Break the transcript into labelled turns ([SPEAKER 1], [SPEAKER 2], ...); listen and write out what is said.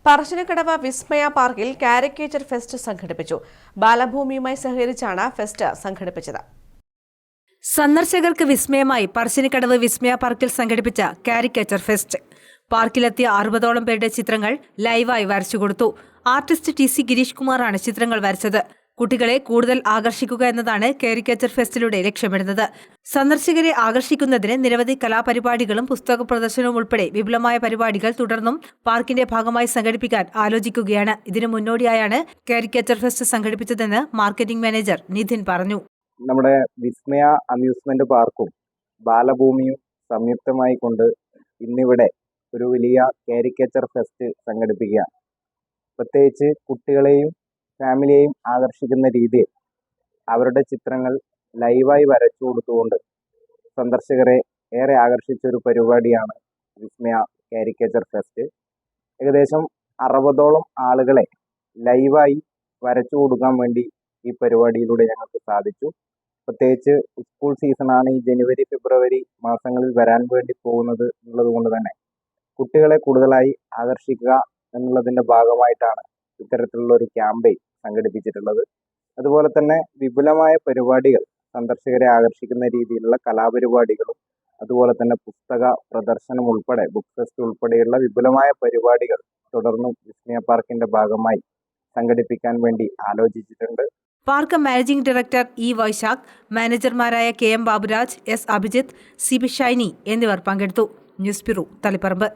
[SPEAKER 1] പറശ്ശിനിക്കടവ് വിസ്മയ പാർക്കിൽ caricature fest സംഘടിപ്പിച്ചു. ബാലഭൂമിയുമായി സഹകരിച്ചാണ് ഫെസ്റ്റ് സംഘടിപ്പിച്ചത്.
[SPEAKER 2] സന്ദർശകർക്ക് വിസ്മയമായി പറശ്ശിനിക്കടവ് വിസ്മയ പാർക്കിൽ സംഘടിപ്പിച്ച കാരിക്കേച്ചർ ഫെസ്റ്റ്. പാർക്കിലെത്തിയ 60ഓളം പേരുടെ ചിത്രങ്ങൾ ലൈവായി വരച്ചുകൊടുത്തു. ആർട്ടിസ്റ്റ് ടി സി ഗിരീഷ് കുമാറാണ് ചിത്രങ്ങൾ വരച്ചത്. കുട്ടികളെ കൂടുതൽ ആകർഷിക്കുക എന്നതാണ് കാരിക്കേച്ചർ ഫെസ്റ്റിലൂടെ ലക്ഷ്യമിടുന്നത്. സന്ദർശകരെ ആകർഷിക്കുന്നതിന് നിരവധി കലാപരിപാടികളും പുസ്തക പ്രദർശനവും ഉൾപ്പെടെ വിപുലമായ പരിപാടികൾ തുടർന്നും പാർക്കിന്റെ ഭാഗമായി സംഘടിപ്പിക്കാൻ ആലോചിക്കുകയാണ്. ഇതിനു മുന്നോടിയായാണ് കാരിക്കേച്ചർ ഫെസ്റ്റ് സംഘടിപ്പിച്ചതെന്ന് മാർക്കറ്റിംഗ് മാനേജർ നിതിൻ പറഞ്ഞു.
[SPEAKER 3] നമ്മുടെ വിസ്മയ അമ്യൂസ്മെന്റ് പാർക്കും ബാലഭൂമിയും സംയുക്തമായി കൊണ്ട് ഇന്നിവിടെ ഒരു വലിയ കാരിക്കേച്ചർ ഫെസ്റ്റ് സംഘടിപ്പിക്കുകയാണ്. പ്രത്യേകിച്ച് കുട്ടികളെയും ഫാമിലിയെയും ആകർഷിക്കുന്ന രീതിയിൽ അവരുടെ ചിത്രങ്ങൾ ലൈവായി വരച്ചു കൊടുത്തുകൊണ്ട് സന്ദർശകരെ ഏറെ ആകർഷിച്ച ഒരു പരിപാടിയാണ് വിസ്മയ കാരിക്കേച്ചർ ഫെസ്റ്റ്. ഏകദേശം 60ഓളം ആളുകളെ ലൈവായി വരച്ചു കൊടുക്കാൻ വേണ്ടി ഈ പരിപാടിയിലൂടെ ഞങ്ങൾക്ക് സാധിച്ചു. പ്രത്യേകിച്ച് സ്കൂൾ സീസണാണ് ഈ ജനുവരി ഫെബ്രുവരി മാസങ്ങളിൽ വരാൻ വേണ്ടി പോകുന്നത് എന്നുള്ളത് കൊണ്ട് തന്നെ കുട്ടികളെ കൂടുതലായി ആകർഷിക്കുക എന്നുള്ളതിൻ്റെ ഭാഗമായിട്ടാണ് ഇത്തരത്തിലുള്ള ഒരു ക്യാമ്പയിൻ സംഘടിപ്പിച്ചിട്ടുള്ളത്. അതുപോലെ തന്നെ വിപുലമായ പരിപാടികൾ, സന്ദർശകരെ ആകർഷിക്കുന്ന രീതിയിലുള്ള കലാപരിപാടികളും അതുപോലെ തന്നെ പുസ്തക പ്രദർശനം ഉൾപ്പെടെ ബുക്ക് ഫെസ്റ്റ് ഉൾപ്പെടെയുള്ള വിപുലമായ പരിപാടികൾ തുടർന്നും വിസ്മയ പാർക്കിന്റെ ഭാഗമായി സംഘടിപ്പിക്കാൻ വേണ്ടി ആലോചിച്ചിട്ടുണ്ട്.
[SPEAKER 2] Park managing director E Vaisakh, മാനേജർമാരായ K M Baburaj, S Abhijith, C B Shiny എന്നിവർ പങ്കെടുത്തു. News bureau, Taliparamba.